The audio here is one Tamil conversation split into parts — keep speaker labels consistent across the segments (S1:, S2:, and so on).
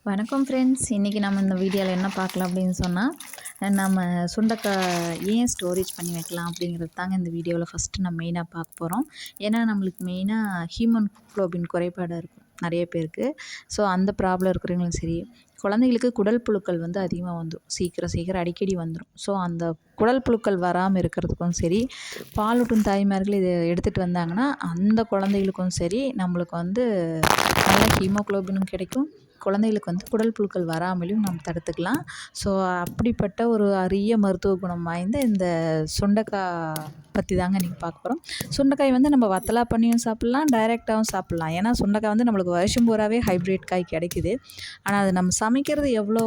S1: வணக்கம் ஃப்ரெண்ட்ஸ். இன்றைக்கி நம்ம இந்த வீடியோவில் என்ன பார்க்கலாம் அப்படின்னு சொன்னால், நம்ம சுண்டைக்காய் ஏன் ஸ்டோரேஜ் பண்ணி வைக்கலாம் அப்படிங்கிறது தாங்க இந்த வீடியோவில் ஃபஸ்ட்டு நம்ம மெயினாக பார்க்க போகிறோம். ஏன்னா நம்மளுக்கு மெயினாக ஹீமோகுளோபின் குறைபாடு இருக்கும் நிறைய பேருக்கு. ஸோ அந்த ப்ராப்ளம் இருக்கிறவங்களும் சரி, குழந்தைகளுக்கு குடல் புழுக்கள் வந்து அதிகமாக வந்துடும், சீக்கிரம் அடிக்கடி வந்துடும். ஸோ அந்த குடல் புழுக்கள் வராமல் இருக்கிறதுக்கும் சரி, பாலூட்டும் தாய்மார்கள் இதை எடுத்துகிட்டு வந்தாங்கன்னா அந்த குழந்தைகளுக்கும் சரி நம்மளுக்கு வந்து நல்ல ஹீமோகுளோபினும் கிடைக்கும், குழந்தைகளுக்கு வந்து குடல் புழுக்கள் வராமலையும் நம்ம தடுத்துக்கலாம். ஸோ அப்படிப்பட்ட ஒரு அரிய மருத்துவ குணம் வாய்ந்த இந்த சுண்டைக்காய் பற்றி தாங்க இன்றைக்கி பார்க்க போகிறோம். சுண்டைக்காய் வந்து நம்ம வத்தலா பண்ணியும் சாப்பிட்லாம், டைரெக்டாகவும் சாப்பிட்லாம். ஏன்னா சுண்டைக்காய் வந்து நம்மளுக்கு வருஷம் பூராவே ஹைப்ரிட் காய் கிடைக்குது. ஆனால் அது நம்ம சமைக்கிறது எவ்வளோ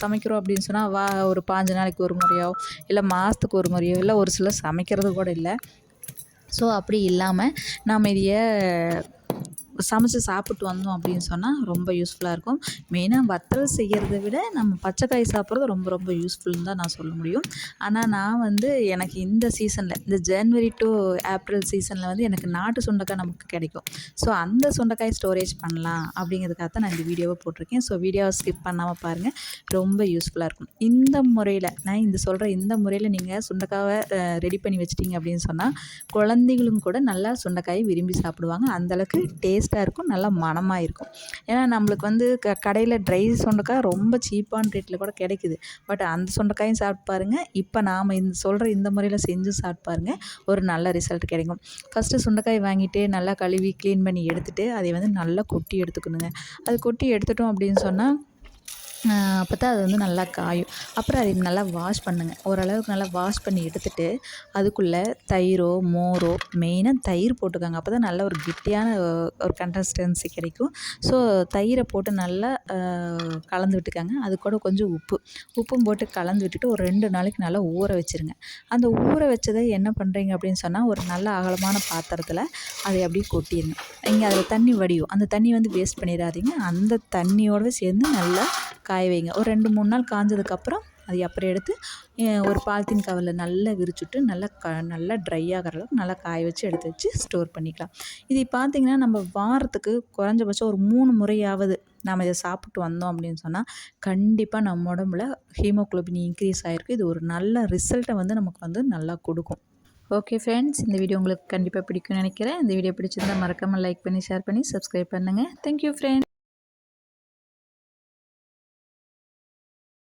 S1: சமைக்கிறோம் அப்படின்னு சொன்னால் ஒரு 5 நாளைக்கு ஒரு முறையோ இல்லை மாதத்துக்கு ஒரு முறையோ, இல்லை ஒரு சிலர் சமைக்கிறது கூட இல்லை. ஸோ அப்படி இல்லாமல் நாம் இதைய சமைச்சு சாப்பிட்டு வந்தோம் அப்படின்னு சொன்னால் ரொம்ப யூஸ்ஃபுல்லாக இருக்கும். மெயினாக வத்தல் செய்கிறத விட நம்ம பச்சைக்காய் சாப்பிட்றது ரொம்ப ரொம்ப யூஸ்ஃபுல்னு தான் நான் சொல்ல முடியும். ஆனால் நான் வந்து எனக்கு இந்த சீசனில், இந்த ஜனவரி டு ஏப்ரல் சீசனில் வந்து எனக்கு நாட்டு சுண்டைக்காய் நமக்கு கிடைக்கும். ஸோ அந்த சுண்டைக்காய் ஸ்டோரேஜ் பண்ணலாம் அப்படிங்கிறதுக்காக தான் நான் இந்த வீடியோவை போட்டிருக்கேன். ஸோ வீடியோவை ஸ்கிப் பண்ணாமல் பாருங்கள், ரொம்ப யூஸ்ஃபுல்லாக இருக்கும். இந்த முறையில் நான் இந்த முறையில் நீங்கள் சுண்டைக்காவை ரெடி பண்ணி வச்சிட்டிங்க அப்படின்னு சொன்னால் குழந்தைகளும் கூட நல்லா சுண்டைக்காயை விரும்பி சாப்பிடுவாங்க. அந்தளவுக்கு டேஸ்ட்டாக இருக்கும், நல்லா மணமாக இருக்கும். ஏன்னா நம்மளுக்கு வந்து கடையில் ட்ரை சுண்டைக்காய் ரொம்ப சீப்பான ரேட்டில் கூட கிடைக்குது. பட் அந்த சுண்டைக்காயும் சாப்பிட்டு பாருங்கள், இப்போ நாம் சொல்கிற இந்த முறையில் செஞ்சு சாப்பிட்டு பாருங்கள், ஒரு நல்ல ரிசல்ட் கிடைக்கும். ஃபஸ்ட்டு சுண்டைக்காய் வாங்கிட்டு நல்லா கழுவி க்ளீன் பண்ணி எடுத்துகிட்டு அதை வந்து நல்லா கொட்டி எடுத்துக்கணுங்க. அது கொட்டி எடுத்துட்டோம் அப்படின்னு சொன்னால் அப்போ தான் அது வந்து நல்லா காயும். அப்புறம் அதை நல்லா வாஷ் பண்ணுங்கள். ஓரளவுக்கு நல்லா வாஷ் பண்ணி எடுத்துகிட்டு அதுக்குள்ளே தயிரோ மோரோ, மெயினாக தயிர் போட்டுக்கோங்க. அப்போ தான் நல்ல ஒரு கெட்டியான ஒரு கன்சிஸ்டன்சி கிடைக்கும். ஸோ தயிரை போட்டு நல்லா கலந்து விட்டுக்கோங்க. அது கூட கொஞ்சம் உப்பும் போட்டு கலந்து விட்டுட்டு ஒரு 2 நாளைக்கு நல்லா ஊற வச்சுருங்க. அந்த ஊற வச்சதை என்ன பண்ணுறீங்க அப்படின்னு சொன்னால், ஒரு நல்ல அகலமான பாத்திரத்தில் அதை அப்படியே கொட்டிடுங்க. இங்கே அதில் தண்ணி வடியும், அந்த தண்ணி வந்து வேஸ்ட் பண்ணிடாதீங்க. அந்த தண்ணியோடு சேர்ந்து நல்லா காய வைங்க. ஒரு 2-3 நாள் காஞ்சதுக்கப்புறம் அதை அப்புறம் எடுத்து ஒரு பாலித்தீன் கவரில் நல்லா விரிச்சுட்டு நல்லா ட்ரை ஆகிற அளவுக்கு நல்லா காய வச்சு எடுத்து வச்சு ஸ்டோர் பண்ணிக்கலாம். இது பார்த்திங்கன்னா நம்ம வாரத்துக்கு குறைஞ்சபட்சம் ஒரு 3 முறையாவது நம்ம இதை சாப்பிட்டு வந்தோம் அப்படின்னு சொன்னால் கண்டிப்பாக நம்ம உடம்புல ஹீமோகுளோபின் இன்க்ரீஸ் ஆகிருக்கு. இது ஒரு நல்ல ரிசல்ட்டை வந்து நமக்கு வந்து நல்லா கொடுக்கும். ஓகே ஃப்ரெண்ட்ஸ், இந்த வீடியோ உங்களுக்கு கண்டிப்பாக பிடிக்கும்னு நினைக்கிறேன். இந்த வீடியோ பிடிச்சிருந்தால் மறக்காமல் லைக் பண்ணி, ஷேர் பண்ணி, சப்ஸ்கிரைப் பண்ணுங்கள். Thank you friends.